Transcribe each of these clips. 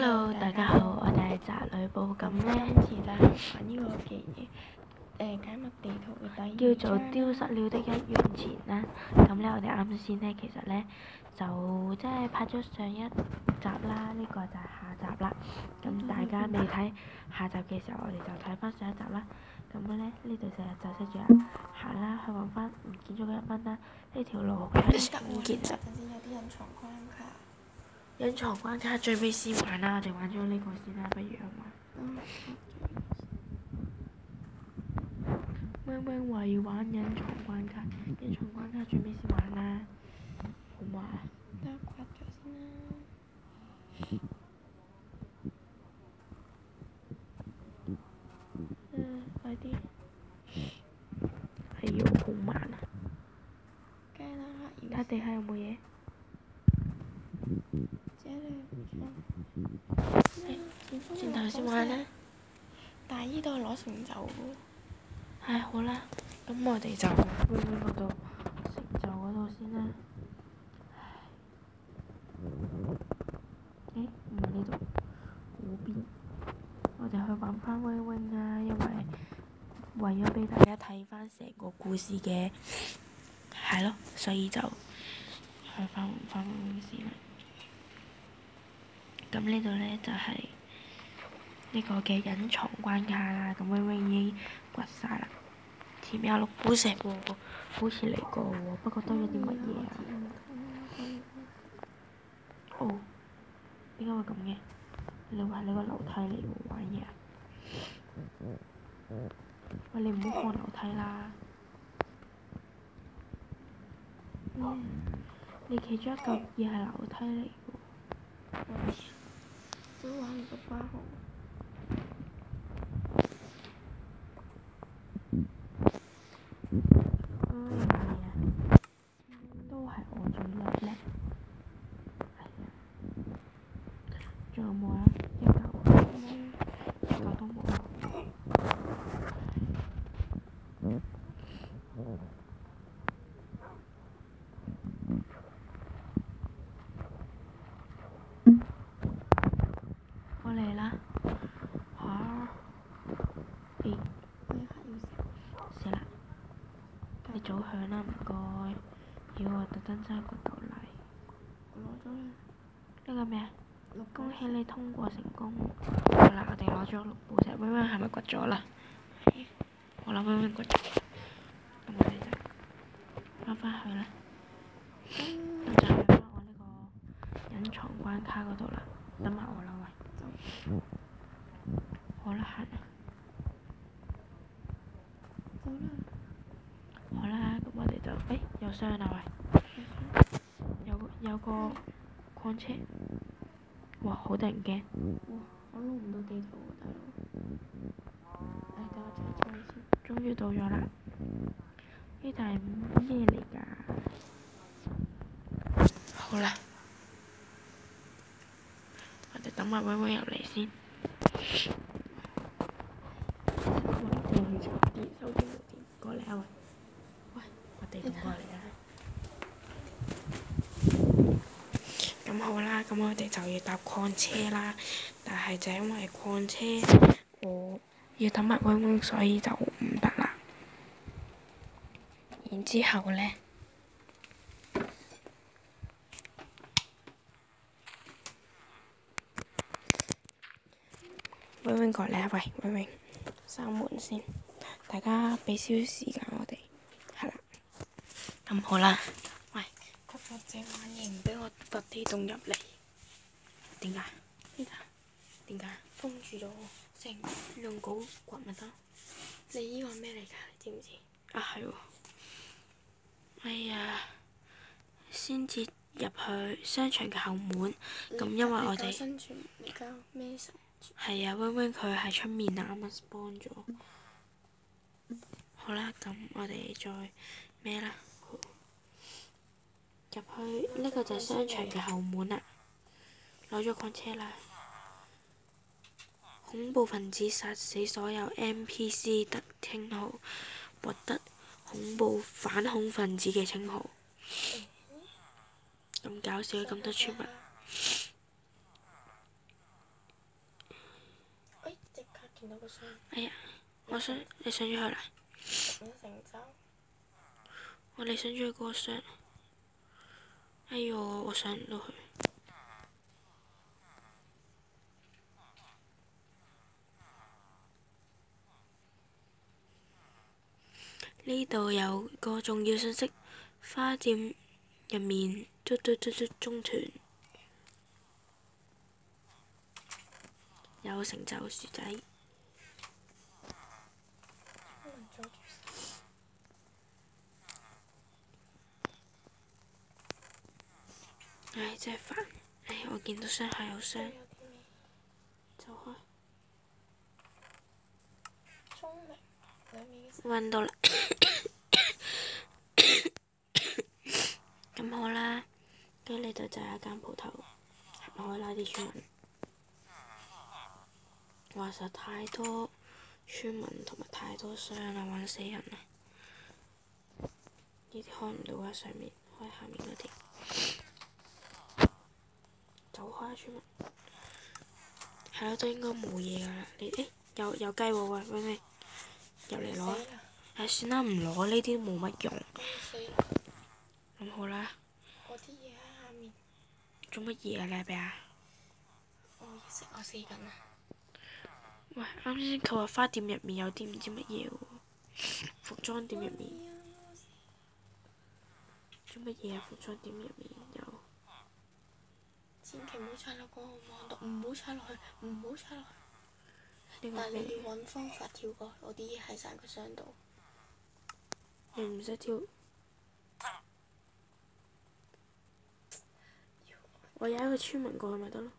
Hello，大家好，我哋係宅女寶。咁今呢次就係玩呢個解密地圖嘅第二叫做章丟失了的1元錢啦。咁呢，我哋啱先呢，其實呢，就即係拍咗上一集啦，呢個就係下集啦。咁大家未睇下集嘅時候，我哋就睇翻上一集啦。咁呢，呢度成日就寫住行啦，去揾翻唔見咗嘅1蚊啦。呢條路好長嘅，其實陣先有啲隱藏關卡。隱藏關卡最尾先玩啦，我哋玩咗呢個先啦，不如好嘛？wing wing 話要玩隱藏關卡，隱藏關卡最尾先玩啦，好嘛？等我刮咗先啦。快啲！係要好慢啊！梗係啦，睇下地下有冇嘢。轉頭先玩啦。但係依度攞成就喎。係好啦，咁我哋就 wing wing 嗰度成就嗰度先啦。誒，唔係呢度，嗰邊。我哋去揾翻 wing wing 啊，因為咗俾大家睇翻成個故事嘅，係咯，所以就去翻揾翻 wing wing 先啦。咁呢度呢，就係呢個嘅隱藏關卡啦。咁 wing wing 已經掘晒啦，前面有綠寶石喎，好似嚟過喎，不過多咗啲乜嘢啊？哦，點解會咁嘅？你話你個樓梯嚟喎，玩嘢啊！喂，你唔好看樓梯啦。你其中一嚿嘢係樓梯嚟喎。都玩唔到花紅。都係我最叻。係啊。仲有冇啊？一嚿都冇。我嚟啦！嚇！誒，死啦！你早響啦，唔該。我特登揸個豆嚟。我攞咗啦。呢個咩啊？恭喜你通過成功。好啦，我哋攞咗綠寶石。wing wing係咪掘咗啦？我諗wing wing掘咗。咁我哋就翻返去啦。咁就去翻我呢個隱藏關卡嗰度啦。等埋我啦，喂。好啦，行啦。走啦。好啦，咁我哋就有箱啦，喂。有個礦車。哇！好得人驚。哇！我撈唔到地圖喎，大佬。等我查查先。終於到咗啦！呢度係咩嚟㗎？好啦，我哋等埋wing wing入嚟先。我去插電，手機冇電，過嚟啊喂！喂，我哋唔過嚟啊！咁好啦，咁我哋就要搭礦車啦。但係就因為礦車我要等埋wing wing，所以就唔得啦。然之後呢，wing wing過嚟啊！喂，wing wing，閂門先，大家俾少少時間我哋，係啦。咁好啦，喂，個佛姐玩嘢唔俾我拔地洞入嚟，點解？點解？封住咗喎。成用鎬掘咪得？你依個係咩嚟㗎？你知唔知？啊係喎。哎呀，先至入去商場嘅後門，咁因為我哋生存你交咩神？係啊，wing wing佢喺出面啊，啱啱 spawn 咗。好啦，咁我哋再咩啦？入去呢個就係商場嘅後門啦，攞咗礦車啦。恐怖分子殺死所有 NPC 得稱號，獲得恐怖反恐分子嘅稱號。咁搞笑嘅咁多村民。到個箱。哎呀，你上咗去啦？成咗成周。你上咗去嗰個箱。哎唷，我上唔到去。呢度有個重要信息，花店入面中團有成就薯仔。唉，真係煩！唉，我見到箱下有箱，走開。揾到啦！咁好啦，跟住呢度就有一間鋪頭，行開啦啲村民。話實太多村民同埋太多箱啦，揾死人啦！呢啲開唔到啊，上面開下面嗰啲。走開啊，村民！係咯，都應該冇嘢㗎啦。有雞喎，喂喂喂，入嚟攞。唉，算啦，唔攞呢啲冇乜用。咁好啦。我啲嘢喺下面。做乜嘢啊，你阿伯啊？我死緊啊！喂，啱先佢話花店入面有啲唔知乜嘢喎，服裝店入面。做乜嘢啊？服裝店入面有。千祈唔好踩落嗰個網度，唔好踩落去，唔好踩落去。但係你要揾方法跳過，我啲嘢喺晒個箱度。你唔使跳。我有一個村民過去咪得咯。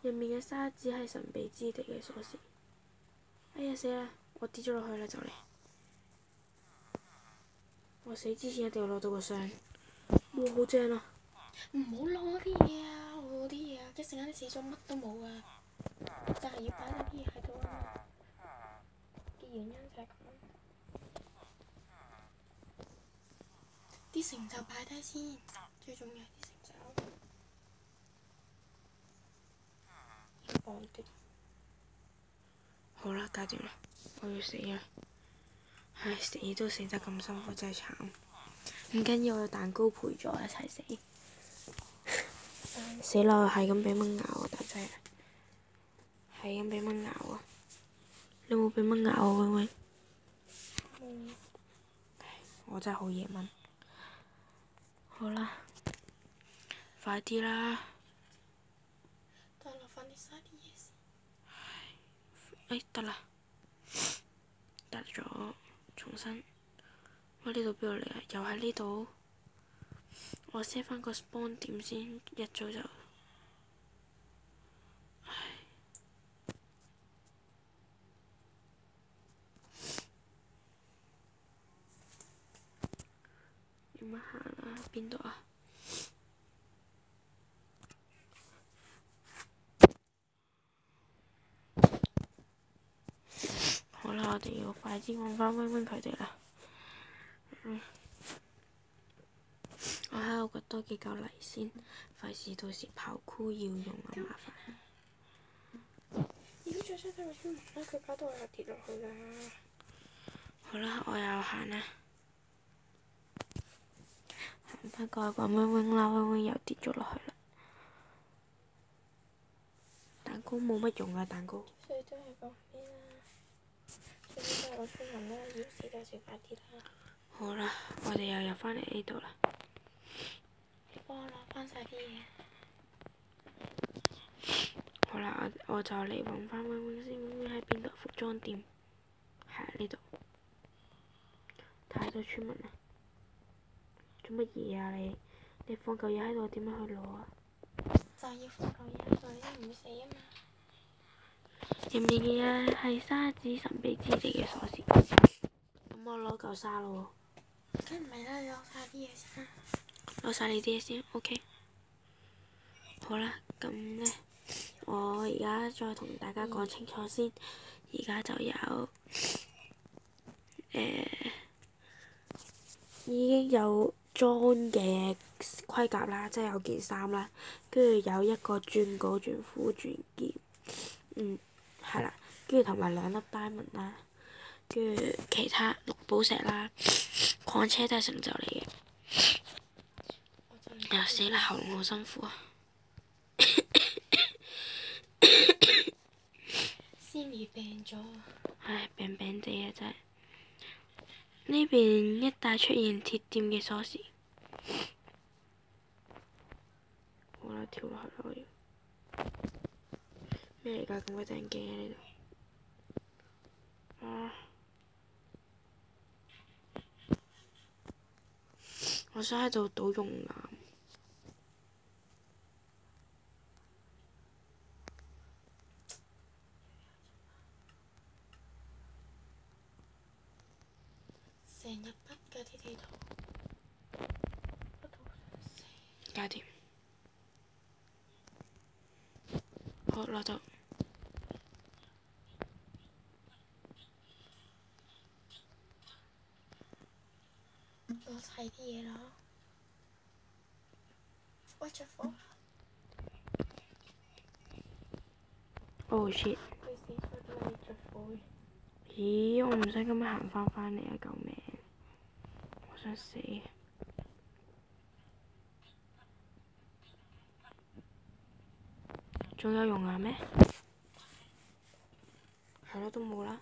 入面嘅沙子係神秘之地嘅鎖匙。哎呀死啦！我跌咗落去啦就嚟。我死之前一定要攞到個箱。哇！好正啊！唔好攞我啲嘢啊！我啲嘢啊！一陣間你死咗乜都冇啊！就係要擺多啲嘢喺度啊嘛。嘅原因就係咁。啲成就擺低先，最重要係啲成就。要放啲。好啦，搞掂啦！我要死啦！唉，死都死得咁辛苦，真係慘。唔緊要，我有蛋糕陪咗一齊死。死啦！我係咁俾蚊咬啊，大仔！係咁俾蚊咬啊！你有冇俾蚊咬啊，威威？我真係好夜蚊。好啦，快啲啦！等我落翻啲沙啲嘢先。哎，得啦，得咗，重新。我呢度邊度嚟啊？又喺呢度。我 set 翻個 spawn 點先，一早就。唉。點樣行啊？邊度啊？好啦，我哋要快啲揾翻 wing wing 佢哋啦。我喺度掘多幾嚿泥先，費事到時跑酷要用啊麻煩。如果再出咗個村民咧，佢搞到我又跌落去啦。好啦，我又行啦。行翻過去揾 wing wing 啦，wing wing 又跌咗落去啦。蛋糕冇乜用啊，蛋糕。所以都係講啲啦。最緊都係個村民啦，要死就死快啲啦。好啦，我哋又入翻嚟呢度啦。你幫我攞翻晒啲嘢。好啦，我就嚟揾翻 wing wing 先，wing wing 喺邊度？服裝店，係啊，呢度。太多村民啦！做乜嘢啊你？你放嚿嘢喺度，點樣去攞啊？就要放嚿嘢喺度，你唔會死啊嘛！入面嘅嘢係沙子神秘之地嘅鎖匙。咁我攞嚿沙咯喎。梗唔係啦，你攞晒啲嘢先啦。攞晒你啲嘢先，OK。好啦，咁呢，我而家再同大家講清楚先。而家就有已經有裝嘅盔甲啦，即係有件衫啦，跟住有一個轉稿、轉褲、轉劍，係啦，跟住同埋2粒 diamond 啦，跟住其他6寶石啦，礦車都係成就嚟嘅。死啦！喉嚨好辛苦啊！先兒病咗。唉，病病地啊，真係。呢邊一帶出現鐵店嘅鎖匙。好啦，跳落去啦！我要咩嚟㗎？咁鬼得人驚嘅呢度。我想喺度倒熔岩。成日筆㗎啲地圖，筆到想死。搞掂。好，攞到。攞齊啲嘢啦。喂，着火Oh shit！佢死咗點解要着火嘅？咦，我唔使咁樣行返嚟啊！救命！我想死。仲有熔岩咩？係咯，都冇啦。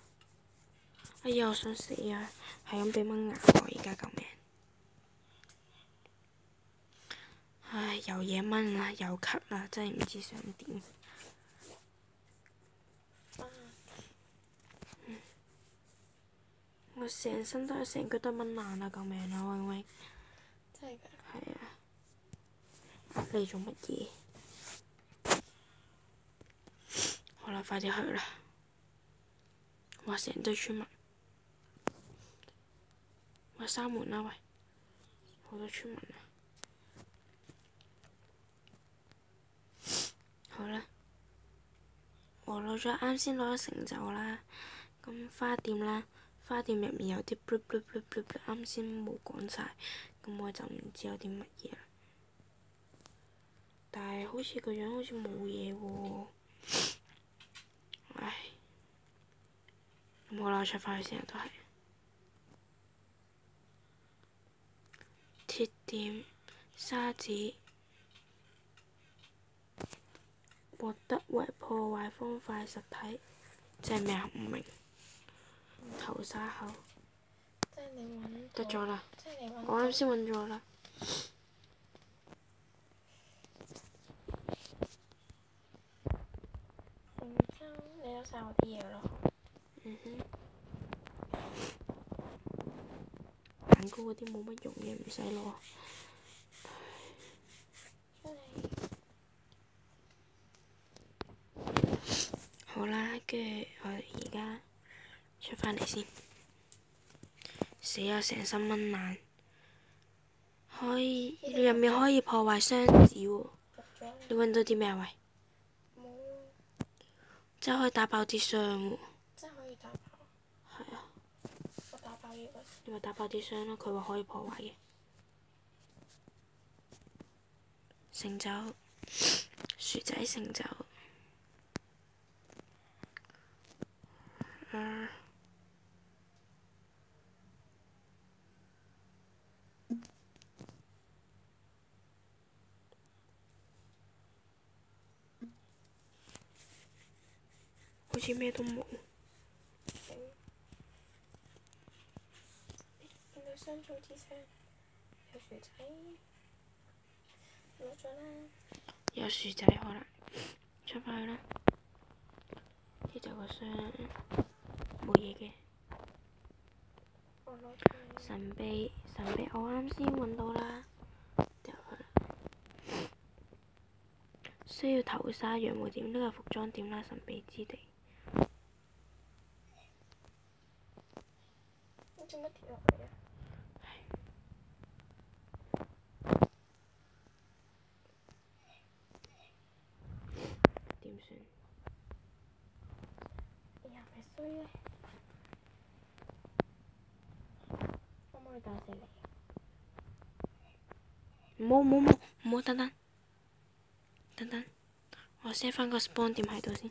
哎呀，我想死啊！係咁俾蚊咬我，而家救命！唉，又惹蚊啦，又咳啦，真係唔知想點。我成身都係成腳都係蚊爛啊！救命啊！永永。真係㗎？係啊。你做乜嘢？好啦，快啲去啦！哇，成堆村民。喂，閂門啦喂！好多村民啊！好啦，我啱先攞咗成就啦。咁花店啦，花店入面有啲 blue blue blue blue blue，啱先冇講晒，咁我就唔知有啲乜嘢啦。但係好似個樣好似冇嘢喎。唉，咁好啦，我出返去先都係。鐵店沙子獲得為破壞方塊實體，即係咩啊？唔明。投沙口。即係你揾得咗啦！即係你揾我啱先揾咗啦。成真，你攞晒我啲嘢咯。蛋糕嗰啲冇乜用嘅，唔使攞。出嚟。好啦，跟住我而家出返嚟先。死啊！成身蚊爛。入面可以破壞箱子喎。你揾到啲咩啊？喂？冇。真係可以打爆啲箱喎。真係可以打爆。係啊。我打爆呢個。你咪打爆啲箱咯，佢話可以破壞嘅。成就，薯仔成就。好似咩都冇。見到雙組之聲，有薯仔，攞咗啦。有薯仔可能，出返去啦。呢度個箱冇嘢嘅。我攞咗。神秘，我啱先揾到啦，掉去啦。需要投沙羊毛店，呢個服裝店啦，神秘之地。你做乜跌落去啊？點算？你係咪衰咧？可唔可以打死你？唔好，等等，我 set 翻個 spawn 點喺度先。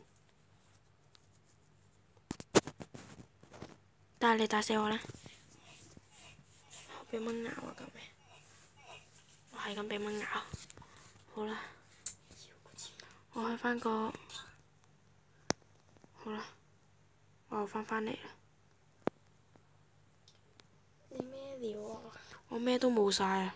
但係你打死我啦！俾蚊咬啊！救命！我係咁俾蚊咬。好啦，我開翻個。好啦，我又翻嚟啦。你咩料啊？我咩都冇晒啊！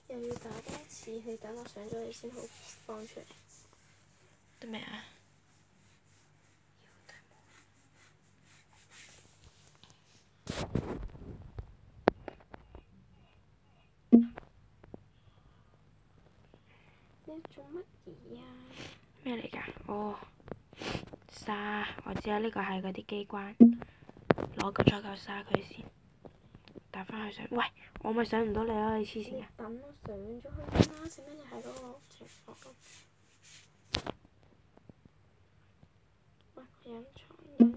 又要打多一次，你等我上咗你先好放出嚟。得未啊？你做乜嘢啊？咩嚟㗎？哦，沙，我知啊，呢個係嗰啲機關，攞個咗嚿沙佢先，打翻去上。喂，我咪上唔到你啦！你黐線啊！等我上咗去啦，做乜嘢係嗰個情況？喂，隱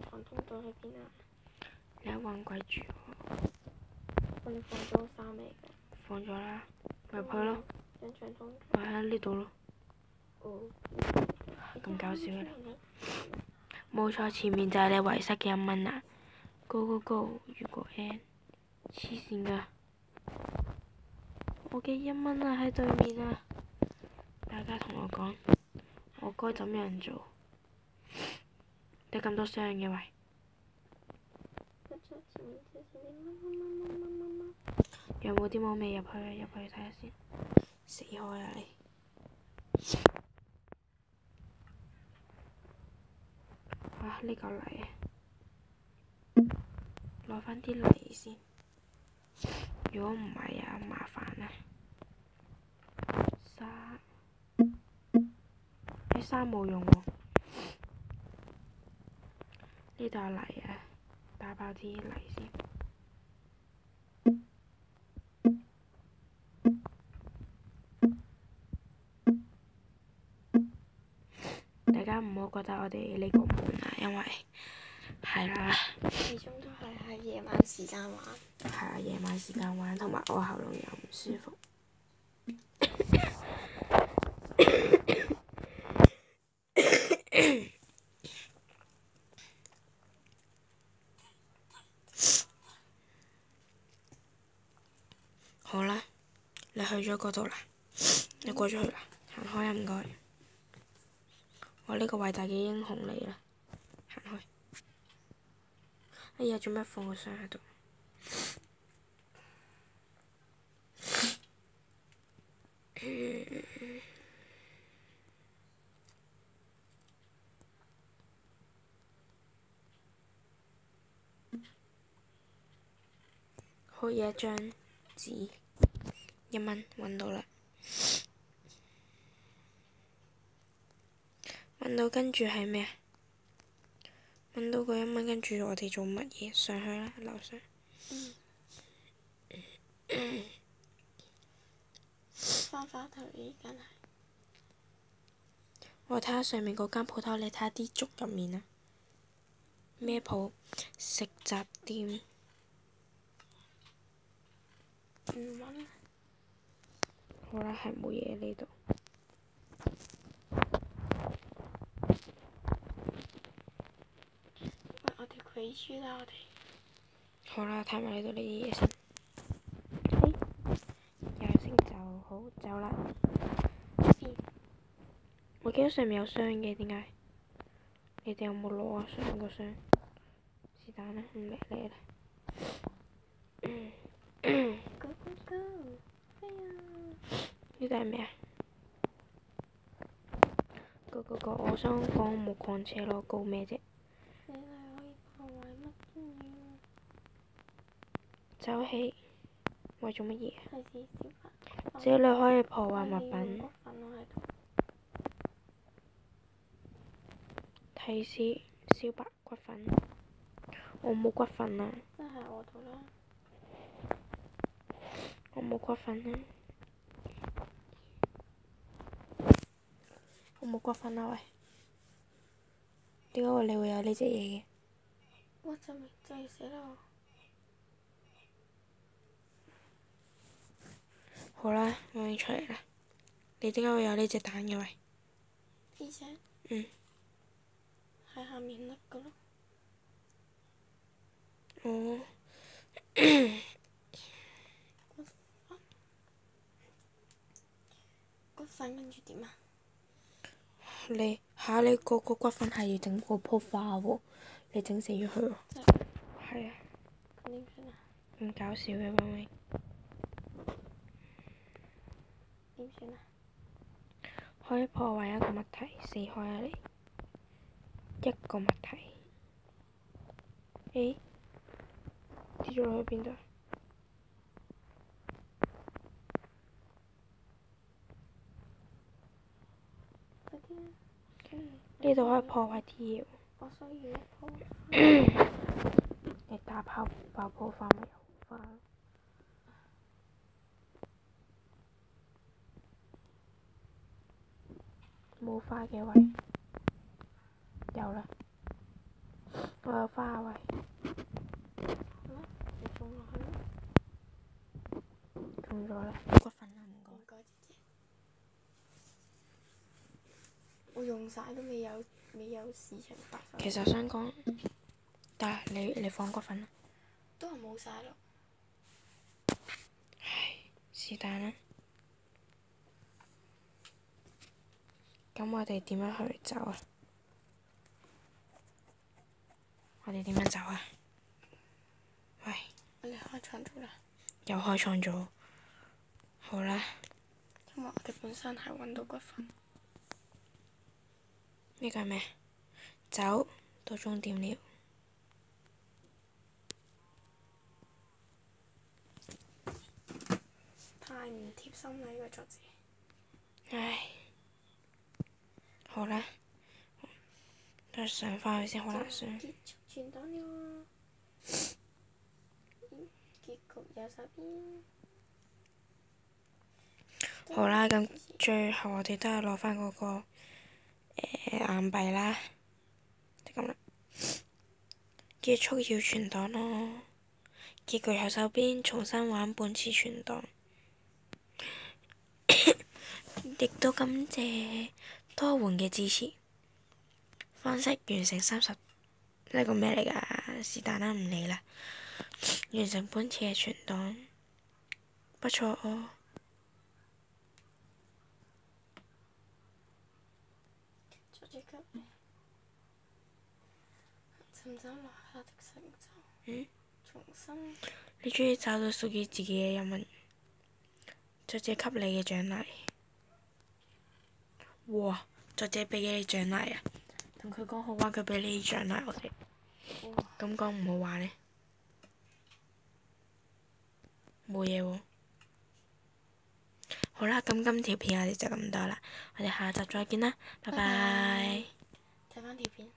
藏通道喺邊啊？你喺揾鬼住喎！你放咗個沙未㗎？放咗啦，咪入去咯。隱藏通道。咪喺呢度咯。哦。咁搞笑嘅你。冇錯，前面就係你遺失嘅1蚊啦。Go！如果 N， 黐線㗎！我嘅1蚊啊喺對面啊！大家同我講，我該怎樣做？得咁多箱嘅喂。有冇啲冇味入去睇下先。死開啊你！啊！呢嚿泥啊，攞翻啲泥先。如果唔係啊，麻煩啊！沙，啲沙冇用喎。呢度有泥啊，打爆啲泥先。大家唔好覺得我哋呢個悶啊，因為係啦，始終都係喺夜晚時間玩。係啊，夜晚時間玩，同埋我喉嚨又唔舒服。好啦，你去咗嗰度啦，你過咗去啦，行開啊唔該。我呢個偉大嘅英雄嚟啦，行開。哎呀，做咩放個箱喺度？好嘢，一張紙，1蚊揾到啦，揾到跟住係咩啊？揾到個1蚊，跟住我哋做乜嘢？上去啦，樓上。翻返頭依間係。我睇下上面嗰間鋪頭，你睇下啲竹入面啊。咩鋪？食雜店。唔揾。好啦，係冇嘢呢度。喂，我哋鬼豬啦，我哋。好啦，睇埋呢度呢啲嘢先。有成就好，走啦。我見到上面有箱嘅，點解？你哋有冇攞啊？上面個箱。是但啦，唔理你啦。Go！飛啊！呢度係咩啊？Go！我想講冇礦車咯，Go咩啫？你係可以破壞乜都要。走起！為做乜嘢啊？提示小白。這裡可以破壞物品。提示小白骨粉。我冇骨粉啊！真係我度啦。我冇骨粉啊！我冇骨粉啊喂！點解你會有呢隻嘢嘅？我就嚟死啦！好啦，我已經出嚟啦。你點解會有呢隻蛋嘅喂？呢隻嗯。喺下面甩噶咯。哦。骨粉跟住點啊？你個骨粉係要整嗰棵花喎，你整死咗佢喎。真係。係啊。咁點算啊？咁搞笑嘅媽咪。點算啊？可以破壞一個物體，死開啊你！一個物體。誒，跌咗落去邊度？快啲啊！呢度可以破壞啲嘢喎。我需要一棵。你打爆破花咪有花。冇花嘅喂。有啦。我有花啊喂。你種落去咯。種咗啦。骨粉啦，唔該。唔該姐姐。我用晒都未有事情發生。其實我想講，得啦，你放骨粉啦。都係冇晒咯。唉，是但啦。咁我哋點樣去走啊？我哋點樣走啊？喂。我哋開創咗啦。又開創咗。好啦。因為我哋本身係揾到骨粉。呢個係咩？走到終點了。太唔貼心啦！呢個作字。唉。好啦。再上返去先，好難上。結束傳單了喎。結局有晒邊。好啦，咁最後我哋都係攞返嗰個硬幣啦，就咁啦。結束要存檔咯，結局右手邊重新玩半次存檔，亦都感謝多換嘅支持。方式完成30，呢個咩嚟㗎？是但啦，唔理啦。完成本次嘅存檔，不錯哦。作者急，尋找留下的成就。嗯？重新。你終於找到屬於自己嘅人物，作者給你嘅獎勵。哇！作者俾你獎勵啊！同佢講好話，佢俾你獎勵我哋。咁講唔好話呢？冇嘢喎。好啦，咁今條片我哋就咁多啦，我哋下集再見啦，拜拜。睇返條片。